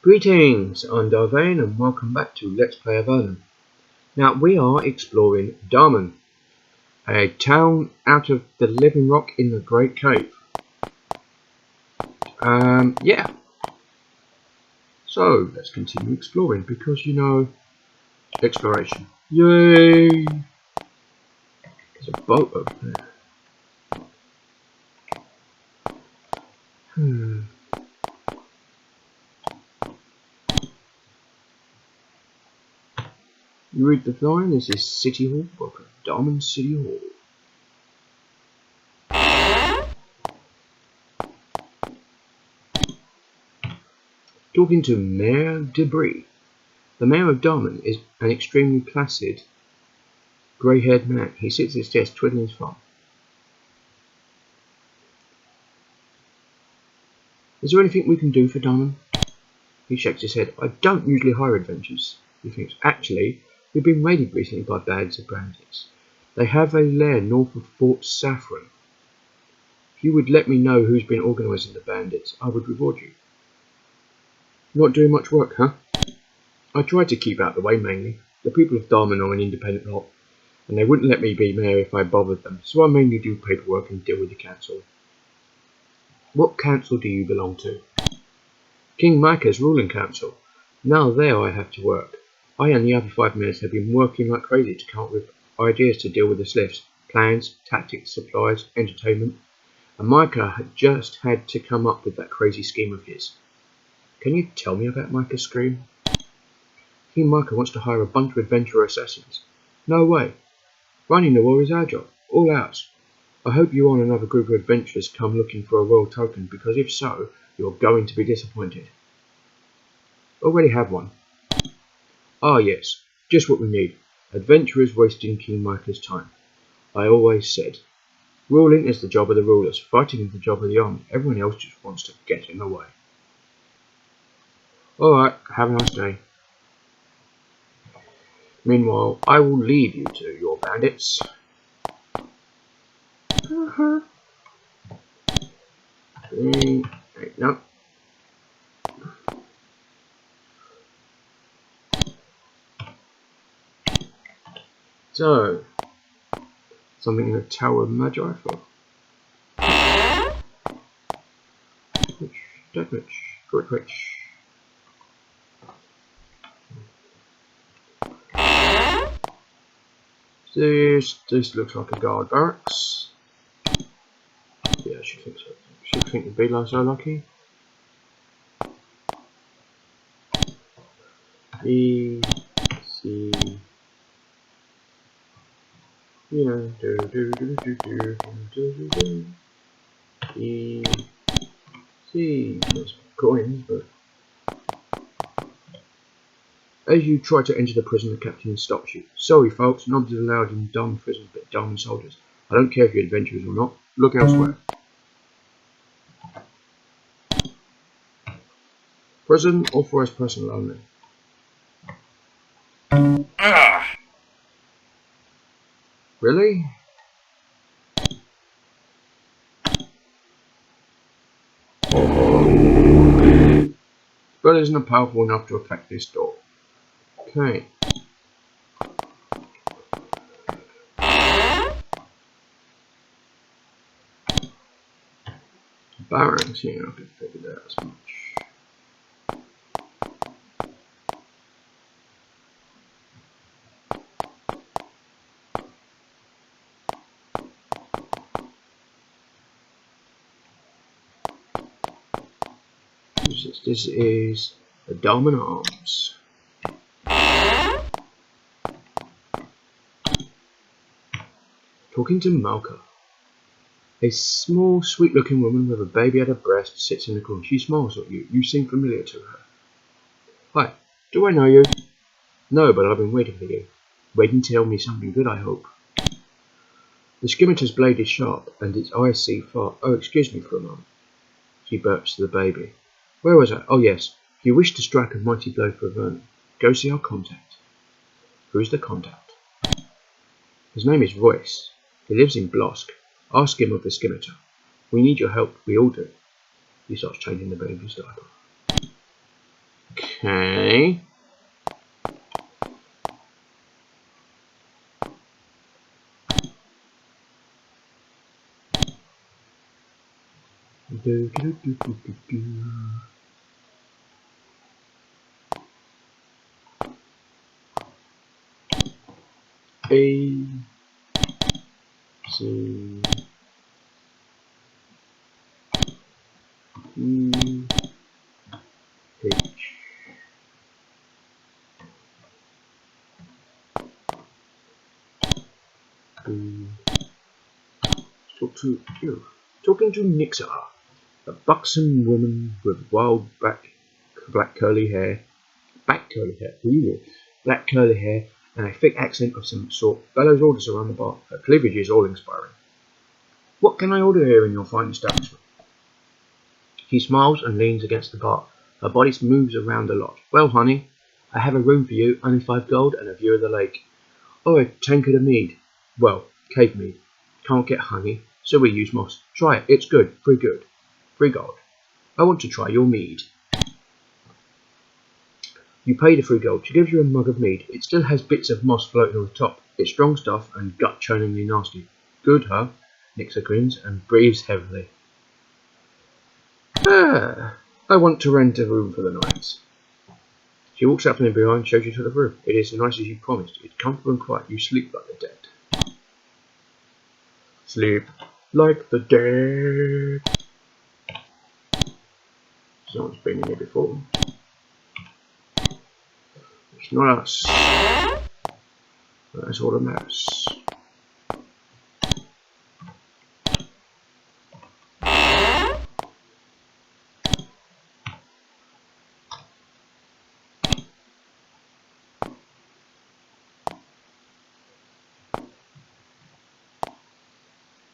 Greetings, I'm Darvain and welcome back to Let's Play Avernum. Now we are exploring Avernum, a town out of the living rock in the Great Cave. Yeah. So let's continue exploring because exploration. Yay! There's a boat over there. You read the line, this is City Hall, welcome to Avernum City Hall. Talking to Mayor Debris. The Mayor of Avernum is an extremely placid, grey-haired man. He sits at his desk twiddling his thumb. Is there anything we can do for Avernum? He shakes his head. I don't usually hire adventurers. He thinks, actually, we've been raided recently by bands of bandits. They have a lair north of Fort Saffron. If you would let me know who's been organising the bandits, I would reward you. Not doing much work, huh? I try to keep out of the way mainly. The people of Avernum are an independent lot, and they wouldn't let me be mayor if I bothered them, so I mainly do paperwork and deal with the council. What council do you belong to? King Micah's ruling council. Now there I have to work. I and the other 5 mayors have been working like crazy to come up with ideas to deal with the slips, plans, tactics, supplies, entertainment, and Micah had just had to come up with that crazy scheme of his. Can you tell me about Micah's scheme? King Micah wants to hire a bunch of adventurer assassins. No way. Running the war is our job, all ours. I hope you and another group of adventurers come looking for a royal token, because if so, you're going to be disappointed. Already have one. Ah yes, just what we need. Adventurers wasting King Micah's time. I always said, ruling is the job of the rulers, fighting is the job of the army. Everyone else just wants to get in the way. Alright, have a nice day. Meanwhile, I will leave you to your bandits. No. So, something in the Tower of Magi for. Which. This looks like a guard barracks. Yeah, I should think so. Should think it'd be like so lucky. E C E C. There's coins, but as you try to enter the prison, the captain stops you. Sorry, folks, nobs is allowed in Avernum prisons, but Avernum soldiers. I don't care if you're adventurers or not. Look elsewhere. Prison authorized personnel only. Really? But isn't powerful enough to affect this door. Okay. Barracks, yeah, I can figure that as much. This is the Diamond Arms. Talking to Malka. A small, sweet-looking woman with a baby at her breast sits in the corner. She smiles at you. You seem familiar to her. Hi, do I know you? No, but I've been waiting for you. Waiting to tell me something good, I hope. The scimitar's blade is sharp, and its eyes see far. Oh, excuse me for a moment. She burps to the baby. Where was I? Oh yes, if you wish to strike a mighty blow for Avernum, go see our contact. Who's the contact? His name is Royce. He lives in Blosk. Ask him of the scimitar. We need your help, we all do. He starts changing the baby's diaper. Okay. A C E H. Talking to Nixa, a buxom woman with wild black curly hair, black curly hair, and a thick accent of some sort, bellows orders around the bar. Her cleavage is awe-inspiring. What can I order here in your fine establishment? She smiles and leans against the bar. Her body moves around a lot. Well, honey, I have a room for you, only 5 gold and a view of the lake. Or a tankard of mead. Well, cave mead. Can't get honey, so we use moss. Try it, it's good. 3 gold. I want to try your mead. You pay the 3 gold. She gives you a mug of mead. It still has bits of moss floating on the top. It's strong stuff and gut-churningly nasty. Good, huh? Nixa grins and breathes heavily. I want to rent a room for the night. She walks up from behind and shows you to the room. It is as nice as you promised. It's comfortable and quiet. You sleep like the dead. Sleep like the dead. Someone's been in here before. It's not us. That's all that matters.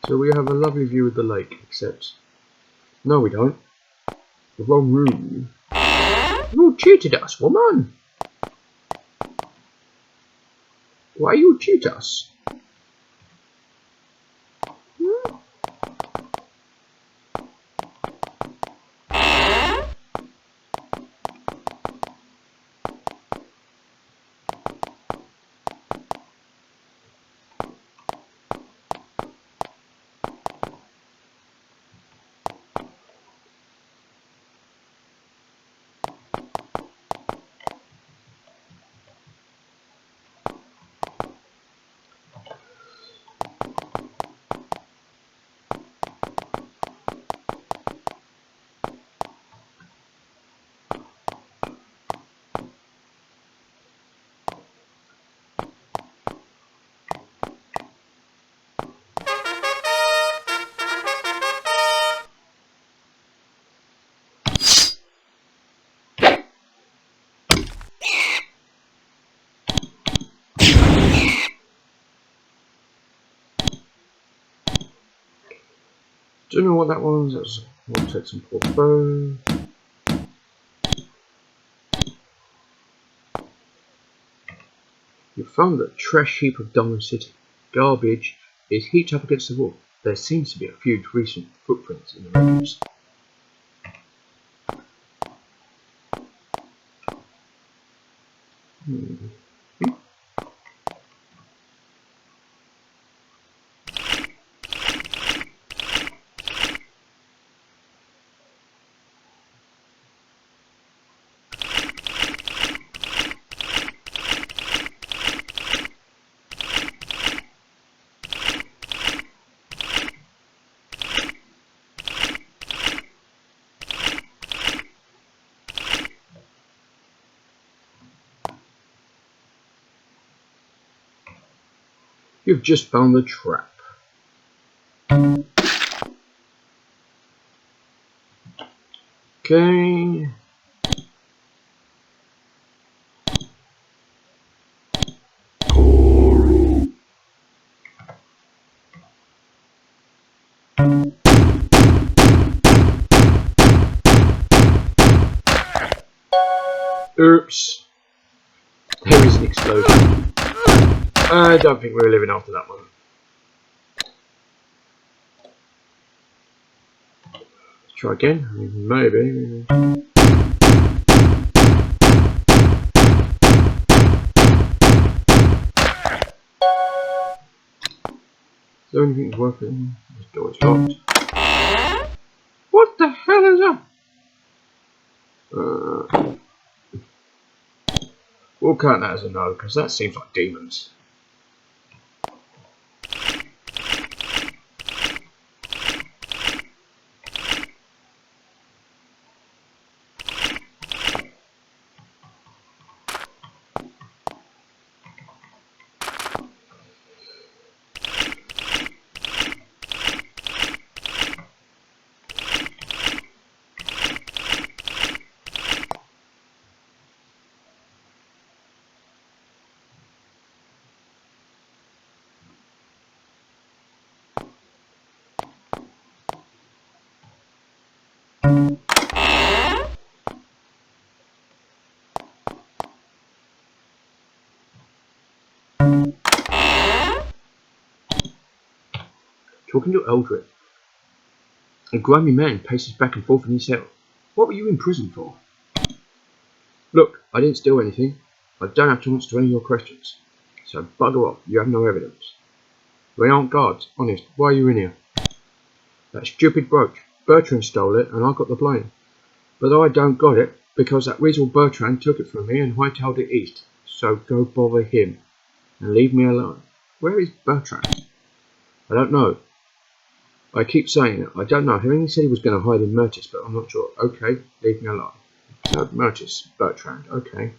So we have a lovely view of the lake, except... No, we don't. The wrong room. You cheated us, woman! Why you cheat us? Don't know what that was. That's one take some poor phone. You found the trash heap of Dunham City. Garbage is heaped up against the wall. There seems to be a few recent footprints in the refuse. You've just found the trap. Okay. Oops. There is an explosion. I don't think we're living after that one. Let's try again. Maybe. anything's working. This door is locked. What the hell is that? We'll count that as a no, because that seems like demons. Talking to Eldred. A grimy man paces back and forth in his cell. What were you in prison for? Look, I didn't steal anything. I don't have to answer any of your questions. So bugger off, you have no evidence. We aren't guards, honest, why are you in here? That stupid brooch. Bertrand stole it and I got the blame. But I don't got it because that weasel Bertrand took it from me and hightailed it east. So go bother him and leave me alone. Where is Bertrand? I don't know. I keep saying it. I don't know. He said he was going to hide in Mertis, but I'm not sure. Okay, leave me alone. So, Mertis, Bertrand, okay.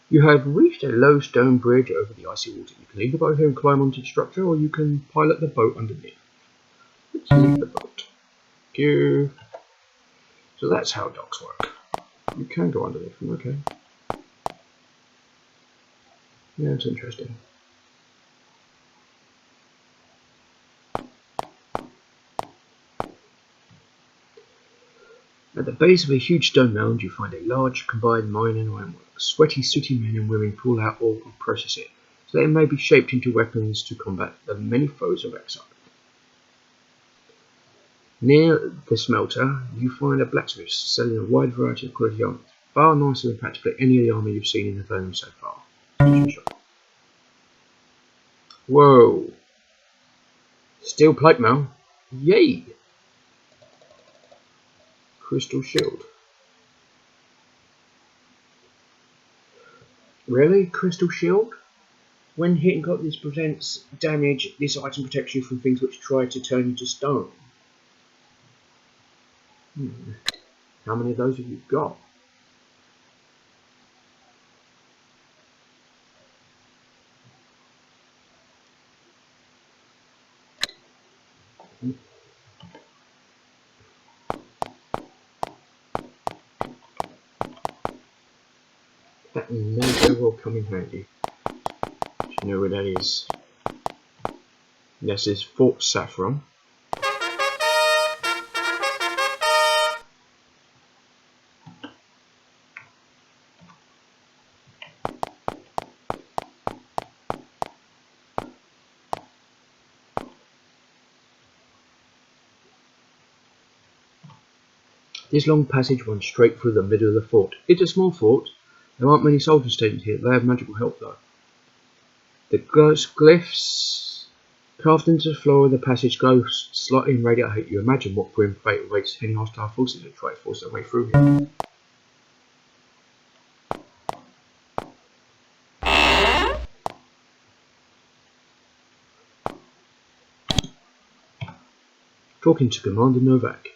You have reached a low stone bridge over the icy water. You can leave the boat here and climb onto the structure, or you can pilot the boat underneath. Let's leave the boat. Thank you. So that's how docks work. You can go underneath them, okay. Yeah, it's interesting. At the base of a huge stone mound, you find a large combined mine and ironworks. Sweaty, sooty men and women pull out ore and process it, so that it may be shaped into weapons to combat the many foes of exile. Near the smelter, you find a blacksmith selling a wide variety of quality armor, far nicer than practically any of the armor you've seen in Avernum so far. Whoa! Steel plate mail? Yay! Crystal shield. Really? Crystal shield? When hit and got this prevents damage, this item protects you from things which try to turn you to stone. How many of those have you got? That may very well come in handy. Do you know where that is? This is Fort Saffron. This long passage runs straight through the middle of the fort. It's a small fort. There aren't many soldiers stationed here. They have magical help though. The glyphs carved into the floor of the passage glow slightly and radiate hate. You imagine what grim fate awaits any hostile forces that try to force their way through here. Talking to Commander Novak.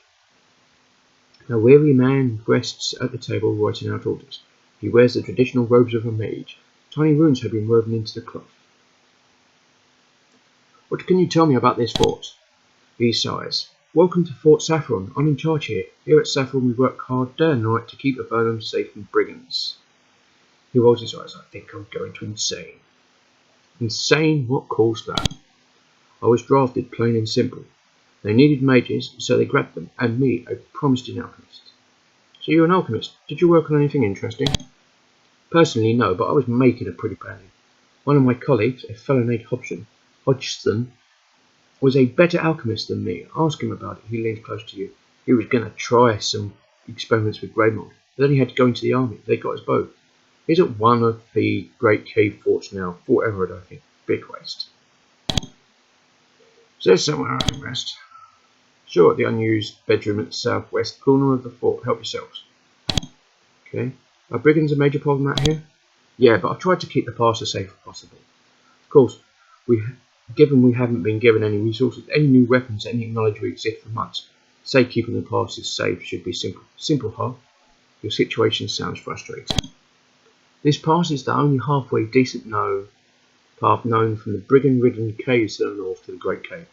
A weary man rests at the table writing out orders. He wears the traditional robes of a mage. Tiny runes have been woven into the cloth. What can you tell me about this fort? He sighs. Welcome to Fort Saffron. I'm in charge here. Here at Saffron we work hard day and night to keep Avernum safe from brigands. He rolls his eyes. I think I'm going to insane. Insane? What caused that? I was drafted, plain and simple. They needed mages, so they grabbed them, and me, a promised alchemist. So you're an alchemist. Did you work on anything interesting? Personally, no, but I was making a pretty penny. One of my colleagues, a fellow named Hodgson, was a better alchemist than me. Ask him about it. He leaned close to you. He was going to try some experiments with grey mold, but then he had to go into the army. They got us both. He's at one of the great cave forts now. Fort Everett, I think. Big waste. So there's somewhere I can rest. Sure, at the unused bedroom at the southwest corner of the fort. Help yourselves. Okay. Are brigands a major problem out here? Yeah, but I've tried to keep the pass as safe as possible. Of course, given we haven't been given any resources, any new weapons, any knowledge we exist for months, say keeping the passes safe should be simple. Simple, huh? Your situation sounds frustrating. This pass is the only halfway decent path known from the brigand-ridden caves to the north to the Great Cave.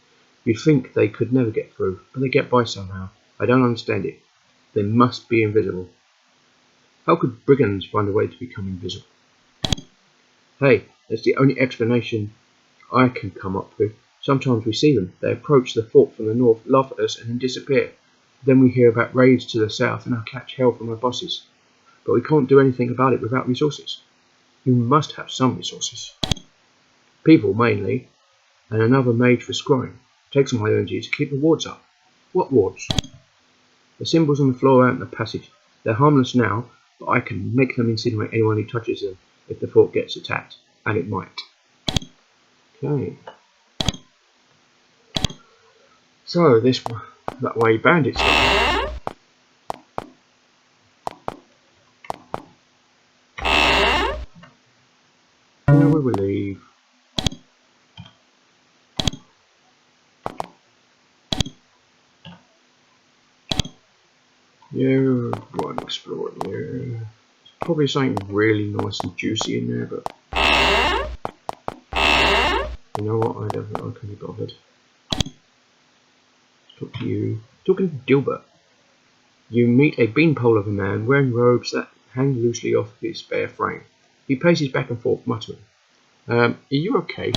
You'd think they could never get through, but they get by somehow. I don't understand it. They must be invisible. How could brigands find a way to become invisible? Hey, that's the only explanation I can come up with. Sometimes we see them. They approach the fort from the north, laugh at us, and then disappear. Then we hear about raids to the south, and I catch hell from our bosses. But we can't do anything about it without resources. You must have some resources. People, mainly, and another mage for scrying. Take some high energy to keep the wards up. What wards? The symbols on the floor out in the passage. They're harmless now, but I can make them incinerate anyone who touches them if the fort gets attacked. And it might. Okay. So, that way bandits go. Now we will leave. Yeah, one exploring here. There's probably something really nice and juicy in there, but you know what? I don't think I can be bothered. Talk to you. Talking to Dilbert. You meet a beanpole of a man wearing robes that hang loosely off his bare frame. He paces back and forth, muttering. Are you okay?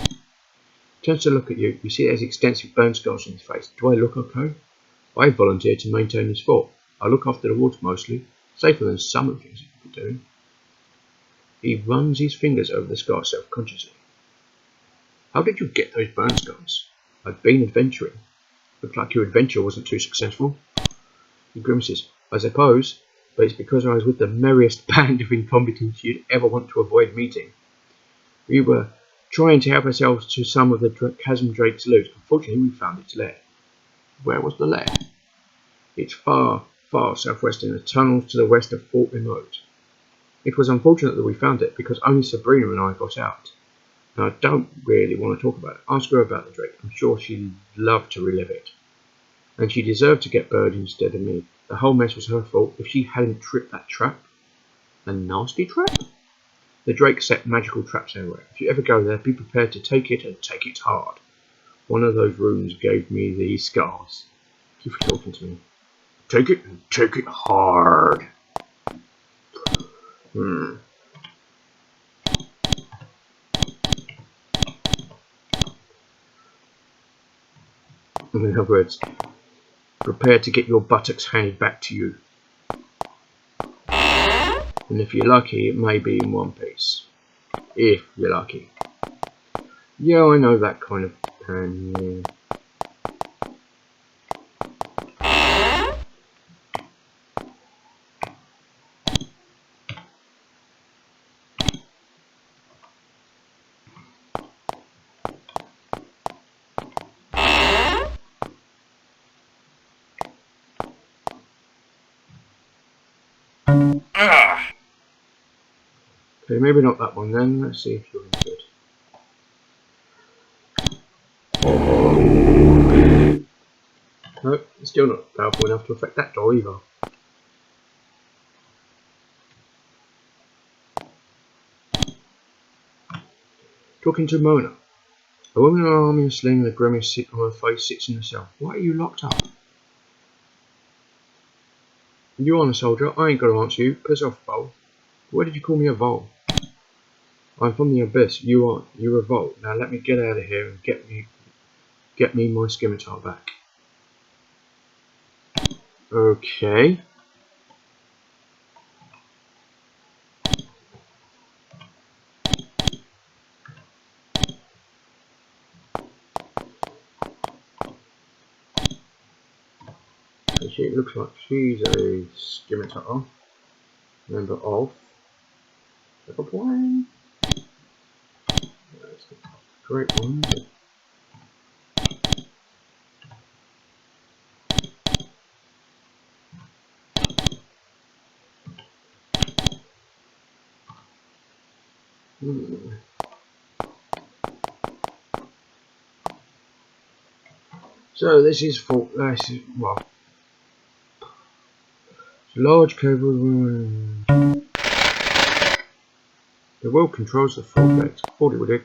Turns to look at you. You see there's extensive burn scars on his face. Do I look okay? I volunteered to maintain this fort. I look after the wards mostly. Safer than some of the things you could be doing. He runs his fingers over the scars self-consciously. How did you get those burn scars? I've been adventuring. Looks like your adventure wasn't too successful. He grimaces. I suppose, but it's because I was with the merriest band of incompetents you'd ever want to avoid meeting. We were trying to help ourselves to some of the Chasm Drake's loot. Unfortunately, we found its lair. Where was the lair? It's far, far southwest in the tunnels to the west of Fort Remote. It was unfortunate that we found it, because only Sabrina and I got out. Now, I don't really want to talk about it. Ask her about the Drake. I'm sure she'd love to relive it. And she deserved to get buried instead of me. The whole mess was her fault. If she hadn't tripped that trap, a nasty trap? The Drake set magical traps everywhere. If you ever go there, be prepared to take it and take it hard. One of those rooms gave me these scars. Keep talking to me. Take it and take it hard. In other words, prepare to get your buttocks handed back to you. And if you're lucky, it may be in one piece. If you're lucky. Yeah, I know that kind of pan, yeah. Okay, maybe not that one then. Let's see if you're any good. No, it's still not powerful enough to affect that door either. Talking to Mona. A woman in an army and sling with a grimace on her face sits in the cell. Why are you locked up? You aren't a soldier. I ain't gonna answer you. Piss off, Vol. Why did you call me a Vol? I'm from the Abyss. You aren't. You're a Vol. Now let me get out of here and get me my scimitar back. Okay. And she looks like she's a scimitar, member of the plane. That's a great one. So this is for well, large cable. The wheel controls the forklift. Thought it would do.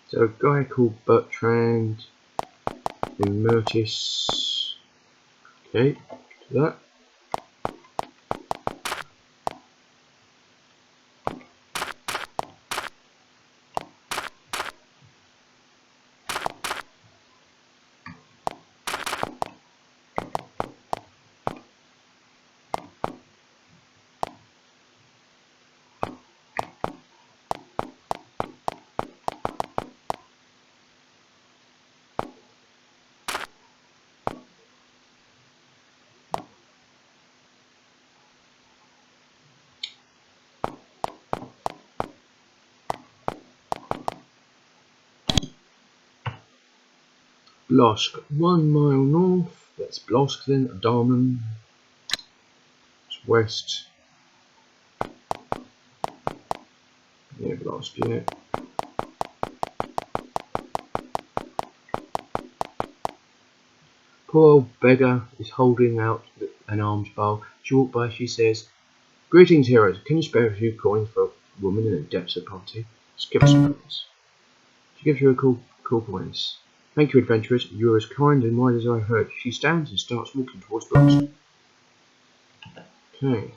So a guy called Bertrand Emertis. Okay, do that. Blosk, 1 mile north. That's Blosk then. Avernum. It's west. Yeah, Blosk, yeah. Poor old beggar is holding out an alms bowl. She walked by, she says, "Greetings, heroes. Can you spare a few coins for a woman in the depths of poverty? Just give us some coins." She gives you a cool coins. "Thank you, adventurers. You are as kind and wise as I heard." She stands and starts walking towards Blosk. Okay.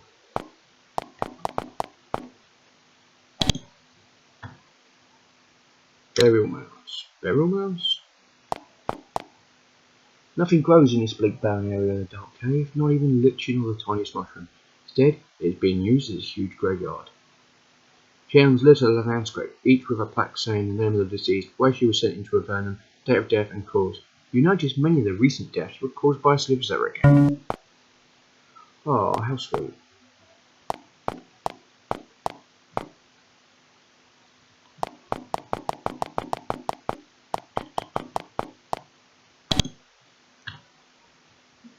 Burial mounds. Burial mounds? Nothing grows in this bleak barren area in the dark cave, not even lichen or the tiniest mushroom. Instead, it is being used as a huge graveyard. Sharon's little landscape, each with a plaque saying the name of the deceased, where she was sent into Avernum, date of death and cause. You notice many of the recent deaths were caused by slivers that again. Oh, how sweet.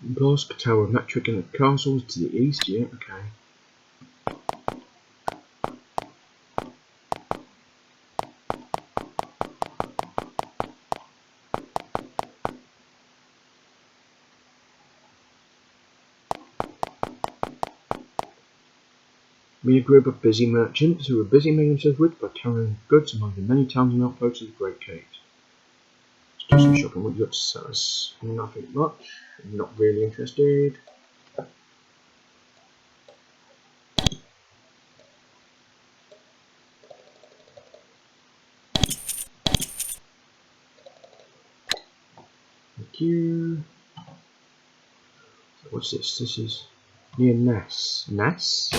Blosk, Tower of Matric and the castles to the east, yeah, okay. Meet a group of busy merchants who are busy making themselves rich by carrying goods among the many towns and outposts of the Great Cave. Let's do some shopping. What you got to sell us? Nothing much. I'm not really interested. you. What's this? This is near Nass. Nass?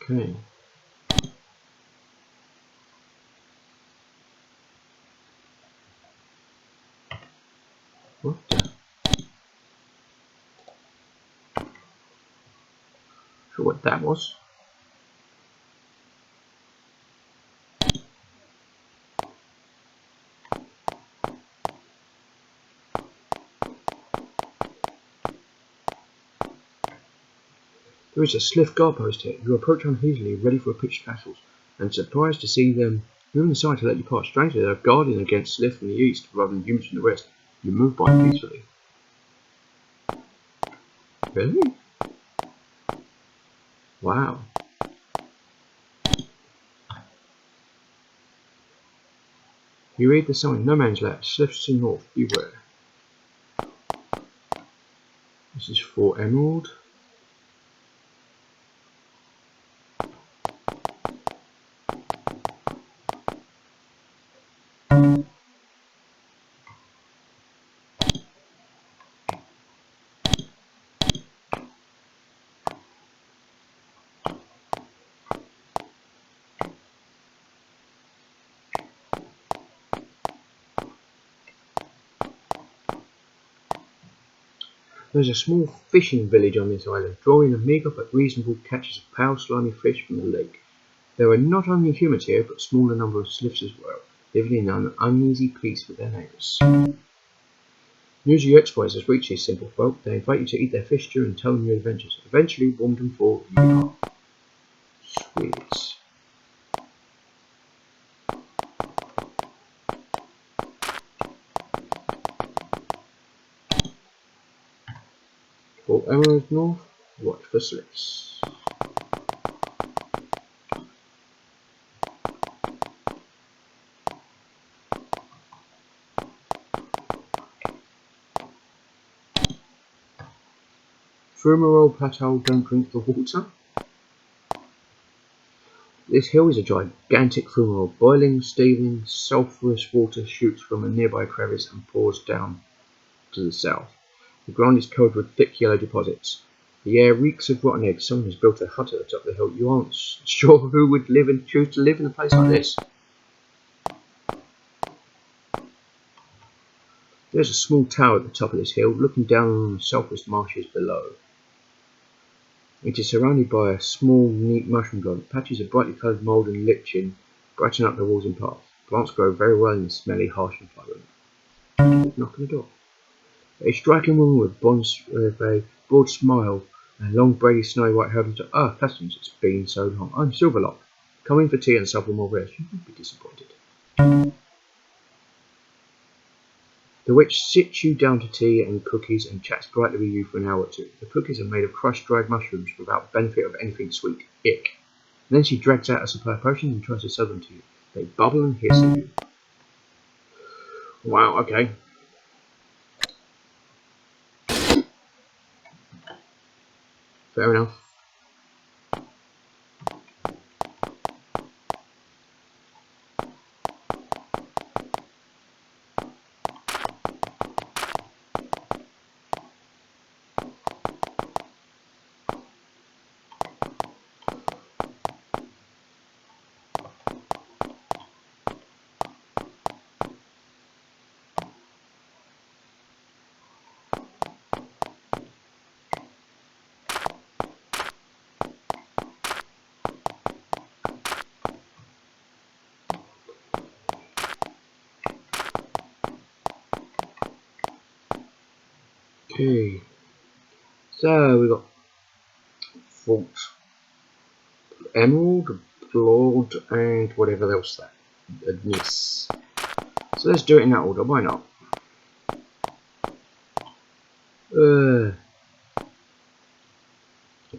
Okay. What the? Sure what that was. There is a Sliff guard post here. You approach uneasily, ready for a pitched battles, and surprised to see them moving aside to let you pass. Strangely, they are guarding against Sliff from the east rather than humans from the west. You move by peacefully. Really? Wow. You read the sign, no man's land, Sliffs to north, beware. This is Fort Emerald. There's a small fishing village on this island, drawing a meagre but reasonable catches of pale slimy fish from the lake. There are not only humans here, but a smaller number of Sliffs as well, living in an uneasy peace with their neighbours. News of your exploits has reached these simple folk. They invite you to eat their fish stew and tell them your adventures. Eventually, warmed and full, you are. Sweet. Fort Emerald north, watch for Sliffs. Fumarole Plateau, don't drink the water. This hill is a gigantic fumarole. Boiling, steaming, sulphurous water shoots from a nearby crevice and pours down to the south. The ground is covered with thick yellow deposits. The air reeks of rotten eggs. Someone has built a hut at the top of the hill. You aren't sure who would live and choose to live in a place like this. There's a small tower at the top of this hill, looking down on the sulphurous marshes below. It is surrounded by a small, neat mushroom garden. Patches of brightly coloured mould and lichen brighten up the walls and paths. Plants grow very well in the smelly, harsh environment. Knock on the door. A striking woman with a broad smile and long, braided, snowy white hair. Ah, customers, it's been so long. I'm Silverlock. Come in for tea and supper more rest. You won't be disappointed. The witch sits you down to tea and cookies and chats brightly with you for an hour or two. The cookies are made of crushed dried mushrooms without benefit of anything sweet. Ick. And then she drags out a supply of potions and tries to sell them to you. They bubble and hiss at you. Wow, okay. Fair enough. Okay. So we've got Fort Emerald, Blood, and whatever else that is. So let's do it in that order, why not?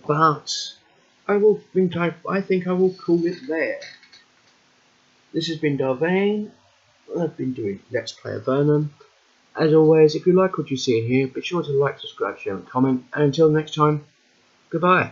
But I think I will call it there. This has been Darvain. I've been doing Let's Play Avernum. As always, if you like what you see here, be sure to like, subscribe, share and comment. And until next time, goodbye.